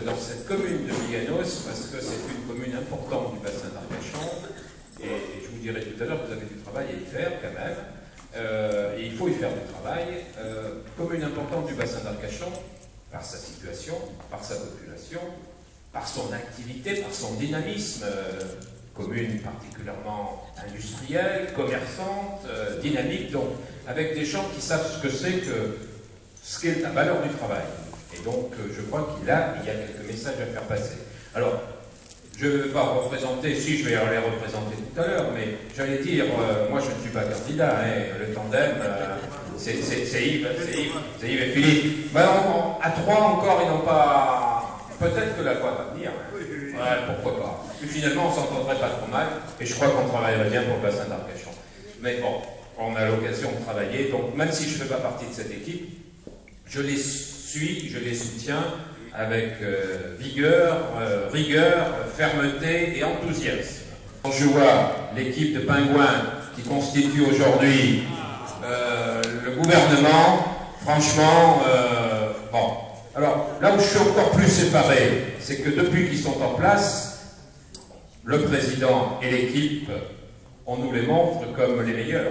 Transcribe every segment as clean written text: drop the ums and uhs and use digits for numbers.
dans cette commune de Biganos, parce que c'est une commune importante du bassin d'Arcachon, et je vous dirai tout à l'heure que vous avez du travail à y faire quand même, et il faut y faire du travail. Commune importante du bassin d'Arcachon, par sa situation, par sa population, par son activité, par son dynamisme, commune particulièrement industrielle, commerçante, dynamique, donc avec des gens qui savent ce qu'est la valeur du travail. Et donc je crois qu'il y a quelques messages à faire passer. Alors, je ne vais pas représenter, si je vais les représenter tout à l'heure, mais j'allais dire, moi je ne suis pas candidat, hein, le tandem, c'est Yves et Philippe. Ben, à trois encore, ils n'ont pas... Peut-être que la voix va venir. Ouais, pourquoi pas. Mais finalement, on s'entendrait pas trop mal, et je crois qu'on travaillerait bien pour le bassin d'Arcachon. Mais bon, on a l'occasion de travailler, donc même si je ne fais pas partie de cette équipe, je les suis, je les soutiens avec vigueur, rigueur, fermeté et enthousiasme. Quand je vois l'équipe de pingouins qui constitue aujourd'hui le gouvernement, franchement, bon. Alors, là où je suis encore plus séparé, c'est que depuis qu'ils sont en place, le président et l'équipe, on nous les montre comme les meilleurs.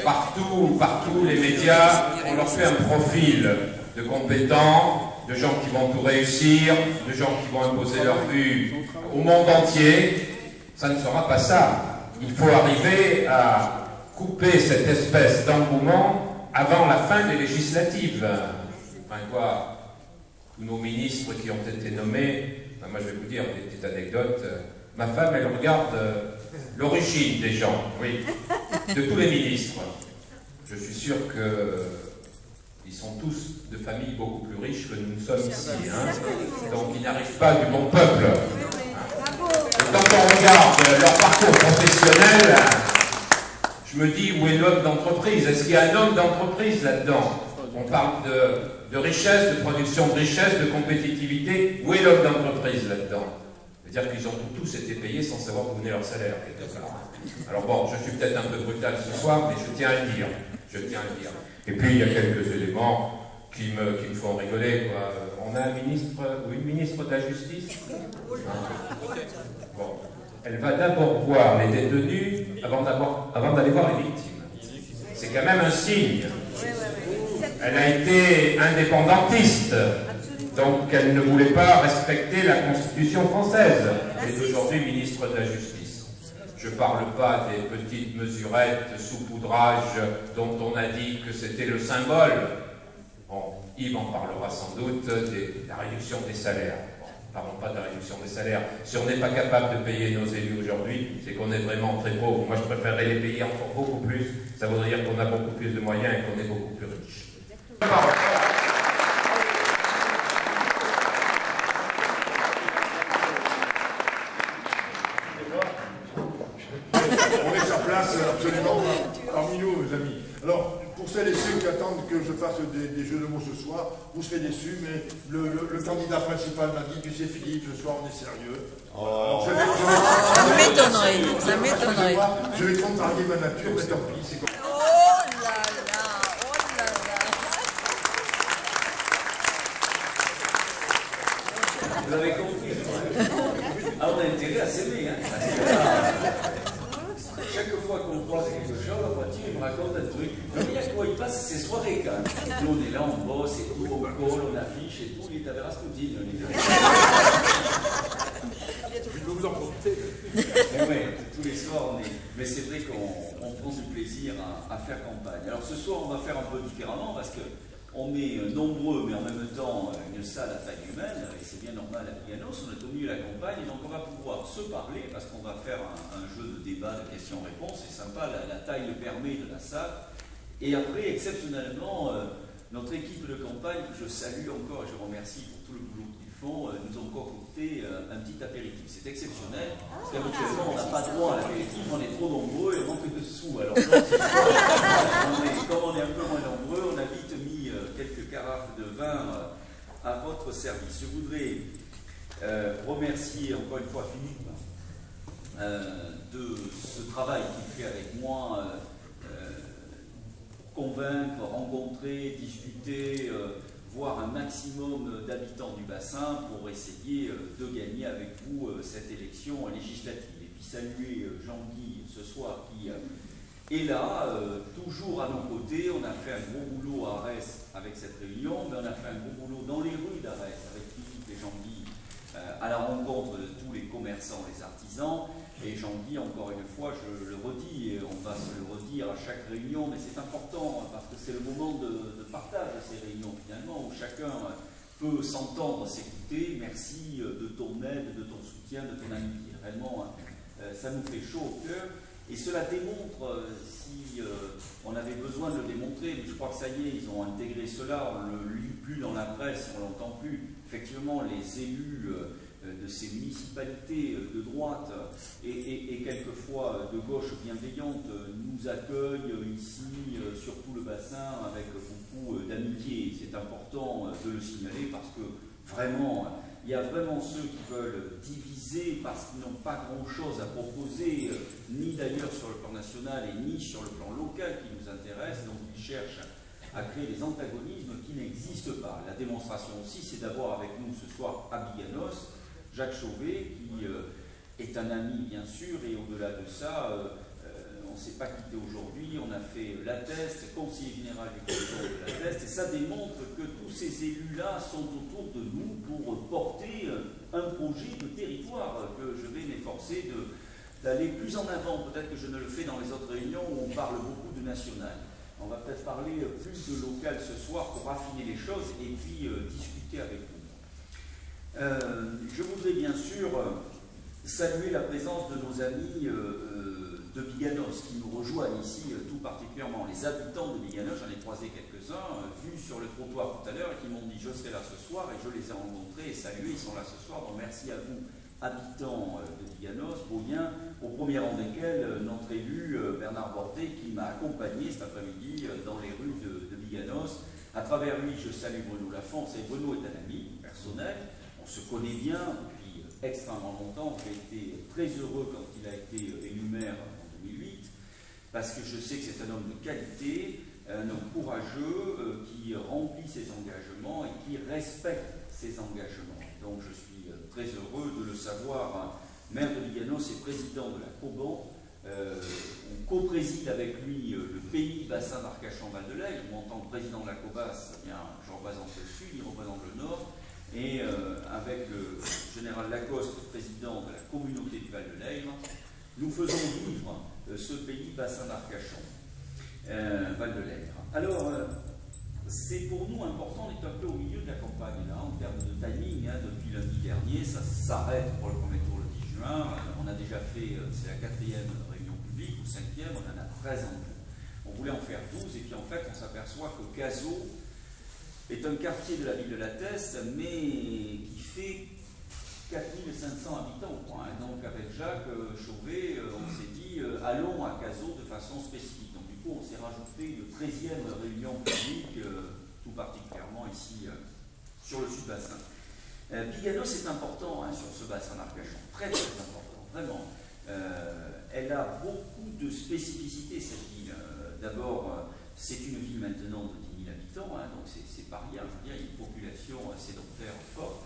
Partout, les médias, on leur fait un profil de compétents, de gens qui vont tout réussir, de gens qui vont imposer leur vue au monde entier. Ça ne sera pas ça. Il faut arriver à couper cette espèce d'engouement avant la fin des législatives. Enfin quoi, tous nos ministres qui ont été nommés, ben moi je vais vous dire des petites anecdotes. Ma femme, elle regarde l'origine des gens, oui, de tous les ministres. Je suis sûr qu'ils sont tous de familles beaucoup plus riches que nous sommes ici. Hein. Donc ils n'arrivent pas du bon peuple. Hein. Et quand on regarde leur parcours professionnel, je me dis, où est l'homme d'entreprise? Est-ce qu'il y a un homme d'entreprise là-dedans? On parle de richesse, de production de richesse, de compétitivité. Où est l'homme d'entreprise là-dedans? C'est-à-dire qu'ils ont tous été payés sans savoir d'où venait leur salaire, quelque part. Alors bon, je suis peut-être un peu brutal ce soir, mais je tiens à le dire. Je tiens à le dire. Et puis, il y a quelques éléments qui me font rigoler, quoi. On a un ministre ou une ministre de la Justice. Bon. Elle va d'abord voir les détenus avant d'aller voir les victimes. C'est quand même un signe. Elle a été indépendantiste. Donc elle ne voulait pas respecter la Constitution française. Elle est aujourd'hui ministre de la Justice. Je ne parle pas des petites mesurettes saupoudrage dont on a dit que c'était le symbole. Bon, Yves en parlera sans doute de la réduction des salaires. Bon, parlons pas de la réduction des salaires. Si on n'est pas capable de payer nos élus aujourd'hui, c'est qu'on est vraiment très pauvre. Moi, je préférerais les payer encore beaucoup plus. Ça voudrait dire qu'on a beaucoup plus de moyens et qu'on est beaucoup plus riche. On laisse sa place absolument parmi nous, mes amis. Alors, pour celles et ceux qui attendent que je fasse des jeux de mots ce soir, vous serez déçus, mais le candidat principal m'a dit que c'est Philippe, ce soir on est sérieux. Alors, ça m'étonnerait, ça m'étonnerait. Je vais contrarier ma nature, mais tant pis, c'est comme ça. Oh là là, oh là là. Vous avez compris. Ah, on a intérêt à s'aimer, hein. Chaque fois qu'on croise quelque chose, la voiture, il me raconte un truc. Mais il y a quoi? Il passe ses soirées quand même. Nous, on est là, on bosse et tout, on colle, on affiche et tout. Il est à Rasputin. Je peux vous en profiter. Oui, tous les soirs, on est. Mais c'est vrai qu'on prend du plaisir à faire campagne. Alors ce soir, on va faire un peu différemment parce que on est nombreux, mais en même temps une salle à taille humaine, et c'est bien normal à Biganos, on a tenu la campagne, donc on va pouvoir se parler, parce qu'on va faire un jeu de débat, de questions-réponses, c'est sympa, la taille le permet de la salle. Et après, exceptionnellement, notre équipe de campagne, que je salue encore et je remercie pour tout le boulot qu'ils font, nous ont concocté un petit apéritif. C'est exceptionnel, parce qu'habituellement, on n'a pas droit à l'apéritif, on est trop nombreux et on manque de sous. Alors, comme on est un peu moins nombreux, on a vite mis quelques carafes de vin à votre service. Je voudrais remercier encore une fois Philippe de ce travail qu'il fait avec moi, convaincre, rencontrer, discuter, voir un maximum d'habitants du bassin pour essayer de gagner avec vous cette élection législative. Et puis saluer Jean-Guy ce soir qui est là, toujours à nos côtés. On a fait un gros boulot à Arès avec cette réunion, mais on a fait un gros boulot dans les rues d'Arès avec Philippe et Jean-Guy à la rencontre de tous les commerçants, les artisans. Et Jean-Guy, encore une fois, je le redis, et on va se le redire à chaque réunion, mais c'est important parce que c'est le moment de partage de ces réunions finalement, où chacun peut s'entendre, s'écouter. Merci de ton aide, de ton soutien, de ton amitié. Réellement, ça nous fait chaud au cœur. Et cela démontre, si on avait besoin de le démontrer, mais je crois que ça y est, ils ont intégré cela, on ne le lit plus dans la presse, on ne l'entend plus. Effectivement, les élus de ces municipalités de droite et quelquefois de gauche bienveillante nous accueillent ici, sur tout le bassin, avec beaucoup d'amitié. C'est important de le signaler parce que vraiment, il y a vraiment ceux qui veulent diviser parce qu'ils n'ont pas grand-chose à proposer, ni d'ailleurs sur le plan national et ni sur le plan local qui nous intéresse, donc ils cherchent à créer des antagonismes qui n'existent pas. La démonstration aussi, c'est d'avoir avec nous ce soir à Biganos Jacques Chauvet, qui est un ami bien sûr, et au-delà de ça, on ne s'est pas quitté aujourd'hui, on a fait l'Atteste, conseiller général du canton de l'Atteste, et ça démontre que tous ces élus-là sont autour de nous pour porter un projet de territoire que je vais m'efforcer d'aller plus en avant. Peut-être que je ne le fais dans les autres réunions où on parle beaucoup de national. On va peut-être parler plus de local ce soir pour raffiner les choses et puis discuter avec vous. Je voudrais bien sûr saluer la présence de nos amis de Biganos qui nous rejoignent ici tout particulièrement. Les habitants de Biganos, j'en ai croisé quelques-uns, vus sur le trottoir tout à l'heure et qui m'ont dit je serai là ce soir, et je les ai rencontrés et salués, ils sont là ce soir, donc merci à vous, habitants de Biganos, Beauliens, au premier rang desquels notre élu Bernard Bordet qui m'a accompagné cet après-midi dans les rues de Biganos. À travers lui, je salue Bruno Lafont, et Bruno est un ami personnel, on se connaît bien depuis extrêmement longtemps. J'ai été très heureux quand il a été élu maire en 2008, parce que je sais que c'est un homme de qualité, un homme courageux, qui remplit ses engagements et qui respecte ses engagements. Donc je suis très heureux de le savoir, maire de Biganos et président de la COBAN. On co-préside avec lui le pays bassin d'Arcachon-Val de Lège. Moi, en tant que président de la COBAS, eh bien, je représente le sud, il représente le nord. Et avec le général Lacoste, président de la communauté du Val de Lège, nous faisons vivre ce pays bassin d'Arcachon, Val de Lège. Alors, c'est pour nous important, on est un peu au milieu de la campagne, là, en termes de timing. Depuis lundi dernier, ça s'arrête pour le premier tour le 10 juin. On a déjà fait, c'est la 4e réunion publique, ou 5e, on en a 13 en tout. On voulait en faire 12, et puis en fait, on s'aperçoit que Cazaux est un quartier de la ville de l'Atteste, mais qui fait 4500 habitants. Donc avec Jacques Chauvet, on s'est dit, allons à Cazaux de façon spécifique. Donc du coup, on s'est rajouté une 13e réunion publique, tout particulièrement ici, sur le sud-bassin. Biganos est important sur ce bassin d'Arcachon, très très important, vraiment. Elle a beaucoup de spécificités, cette ville. D'abord, c'est une ville maintenant de 10 000 habitants, donc c'est pas rien. Je veux dire, il y a une population sédentaire forte.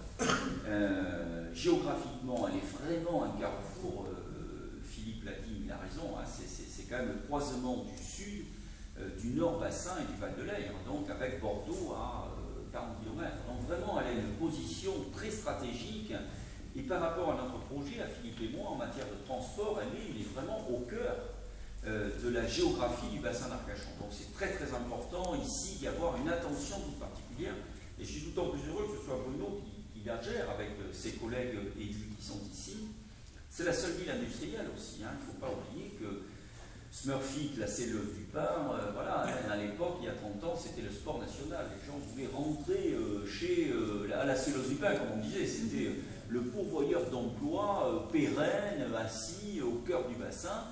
Géographiquement, elle est vraiment un carrefour. Philippe l'a dit, il a raison, c'est quand même le croisement du sud, du nord bassin et du Val de Lège, donc avec Bordeaux à 40 km. Donc vraiment, elle a une position très stratégique. Et par rapport à notre projet, à Philippe et moi, en matière de transport, il est vraiment au cœur de la géographie du bassin d'Arcachon. Donc c'est très très important ici d'y avoir une attention toute particulière. Et je suis d'autant plus heureux que ce soit Bruno qui la gère avec ses collègues élus qui sont ici. C'est la seule ville industrielle aussi. Il ne faut pas oublier que Smurfit, la cellule du pain, voilà, à l'époque, il y a 30 ans, c'était le sport national. Les gens voulaient rentrer à la cellule du pain, comme on disait. C'était le pourvoyeur d'emplois pérenne, assis au cœur du bassin.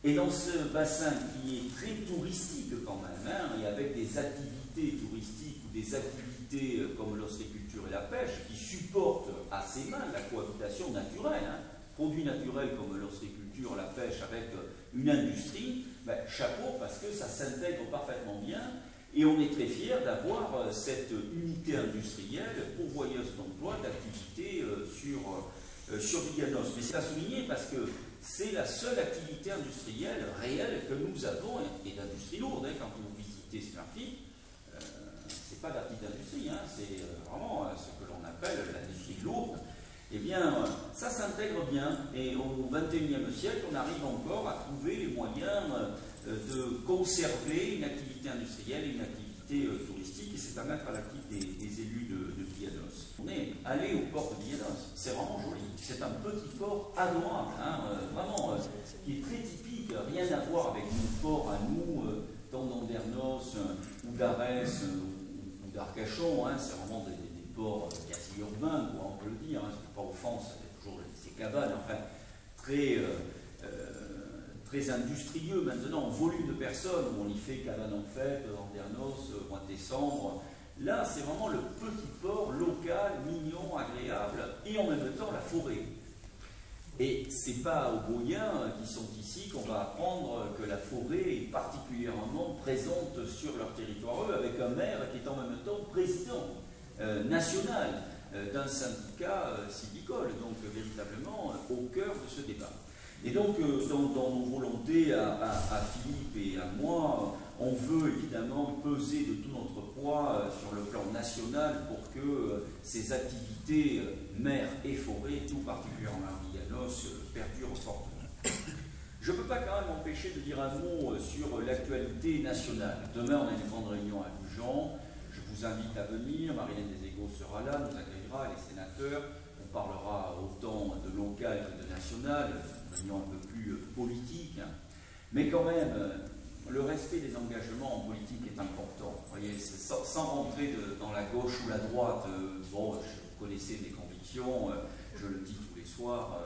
Et dans ce bassin qui est très touristique quand même, et avec des activités touristiques ou des activités comme l'ostréiculture et la pêche, qui supportent assez mal la cohabitation naturelle, produits naturels comme l'ostréiculture, la pêche avec une industrie, chapeau, parce que ça s'intègre parfaitement bien. Et on est très fiers d'avoir cette unité industrielle pourvoyeuse d'emplois, d'activités sur Biganos. Mais c'est à souligner parce que c'est la seule activité industrielle réelle que nous avons, et d'industrie lourde. Quand vous visitez Smurfit, c'est pas de la petite industrie, c'est vraiment ce que l'on appelle l'industrie lourde. Eh bien, ça s'intègre bien. Et au XXIe siècle, on arrive encore à trouver les moyens de conserver une activité industrielle et une activité touristique. Et c'est à mettre à l'actif des élus de Biganos. On est allé au port de Biganos. C'est vraiment joli. C'est un petit port adorable, vraiment, qui est très typique. Rien à voir avec nos ports à nous, d'Andernos ou d'Arès ou d'Arcachon. C'est vraiment des ports quasi urbains, on peut le dire. C'est pas offense, il y a toujours ces cabanes, enfin, très industrieux maintenant, en volume de personnes, où on y fait cabane en fête, Andernos, mois de décembre. Là, c'est vraiment le petit port local, mignon, agréable, et en même temps la forêt. Et c'est pas aux Boyens qui sont ici qu'on va apprendre que la forêt est particulièrement présente sur leur territoire, eux, avec un maire qui est en même temps président national d'un syndicat sylvicole, donc véritablement au cœur de ce débat. Et donc, dans nos volontés à Philippe et à moi, on veut évidemment peser de tout notre poids sur le plan national pour que ces activités mer et forêt, tout particulièrement à Biganos, perdurent fortement. Je ne peux pas quand même m'empêcher de dire un mot sur l'actualité nationale. Demain, on a une grande réunion à Lujan. Je vous invite à venir. Marilène Deségaux sera là, nous accueillera, les sénateurs. On parlera autant de local que de national, une réunion un peu plus politique. Mais quand même, le respect des engagements en politique est important. Vous voyez, sans rentrer dans la gauche ou la droite, bon, vous connaissez mes convictions, je le dis tous les soirs,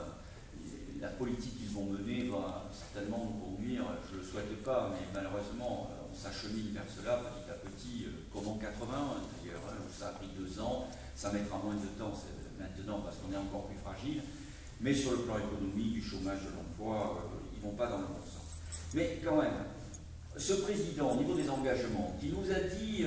la politique qu'ils vont mener va certainement nous conduire, je ne le souhaite pas, mais malheureusement, on s'achemine vers cela petit à petit, comme en 81 d'ailleurs, où ça a pris 2 ans, ça mettra moins de temps maintenant parce qu'on est encore plus fragile, mais sur le plan économique, du chômage, de l'emploi, ils ne vont pas dans le bon sens. Mais quand même, ce président, au niveau des engagements, qui nous a dit,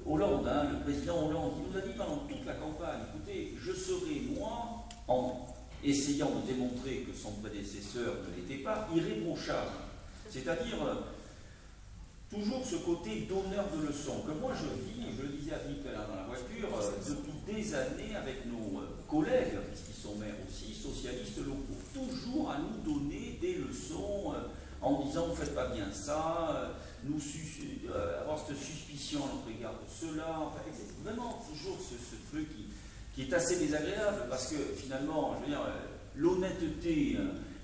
Hollande, le président Hollande, qui nous a dit pendant toute la campagne, écoutez, je serai, moi, en essayant de démontrer que son prédécesseur ne l'était pas, irréprochable. C'est-à-dire, toujours ce côté donneur de leçons, que moi je vis, je le disais à Philippe dans la voiture, depuis des années avec nos collègues, puisqu'ils sont maires aussi, socialistes locaux, toujours à nous donner des leçons en disant vous ne faites pas bien ça, avoir cette suspicion à notre égard de cela, enfin, c'est vraiment toujours ce truc qui est assez désagréable, parce que finalement, je veux dire, l'honnêteté,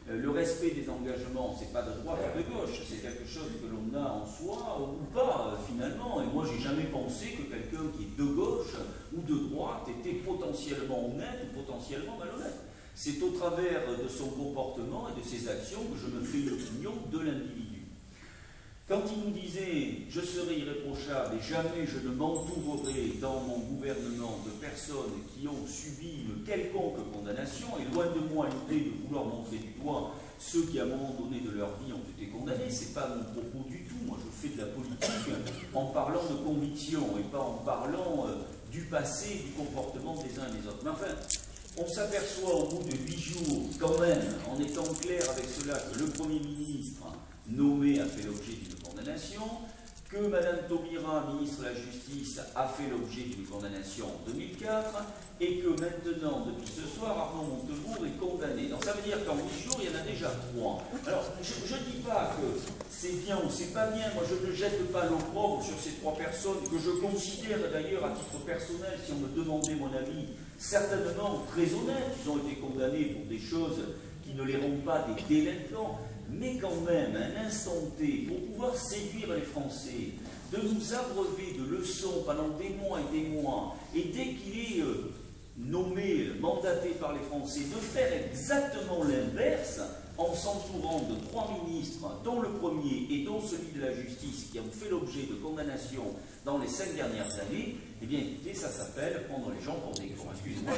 le respect des engagements, c'est pas de droite ou de gauche, c'est quelque chose que l'on a en soi ou pas, finalement. Et moi, j'ai jamais pensé que quelqu'un qui est de gauche ou de droite était potentiellement honnête ou potentiellement malhonnête. C'est au travers de son comportement et de ses actions que je me fais une opinion de l'individu. Quand il nous disait « je serai irréprochable et jamais je ne m'entourerai dans mon gouvernement de personnes qui ont subi une quelconque condamnation », et loin de moi l'idée de vouloir montrer du doigt ceux qui à un moment donné de leur vie ont été condamnés, c'est pas mon propos du tout. Moi je fais de la politique en parlant de conviction et pas en parlant du passé, du comportement des uns et des autres. Mais enfin, on s'aperçoit au bout de 8 jours, quand même, en étant clair avec cela, que le Premier ministre nommé a fait l'objet d'une condamnation, que Mme Taubira, ministre de la Justice, a fait l'objet d'une condamnation en 2004, et que maintenant, depuis ce soir, Arnaud Montebourg est condamné. Donc ça veut dire qu'en 8 jours, il y en a déjà 3. Alors, je ne dis pas que c'est bien ou c'est pas bien, moi je ne jette pas l'opprobre sur ces 3 personnes, que je considère d'ailleurs à titre personnel, si on me demandait mon avis, certainement très honnêtes. Ils ont été condamnés pour des choses qui ne les rendent pas des délinquants, mais quand même, à un instant T, pour pouvoir séduire les Français, de nous abreuver de leçons pendant des mois, et dès qu'il est nommé, mandaté par les Français, de faire exactement l'inverse, en s'entourant de 3 ministres, dont le premier et dont celui de la justice, qui ont fait l'objet de condamnations dans les 5 dernières années, eh bien écoutez, ça s'appelle prendre les gens pour des cons. Excusez-moi.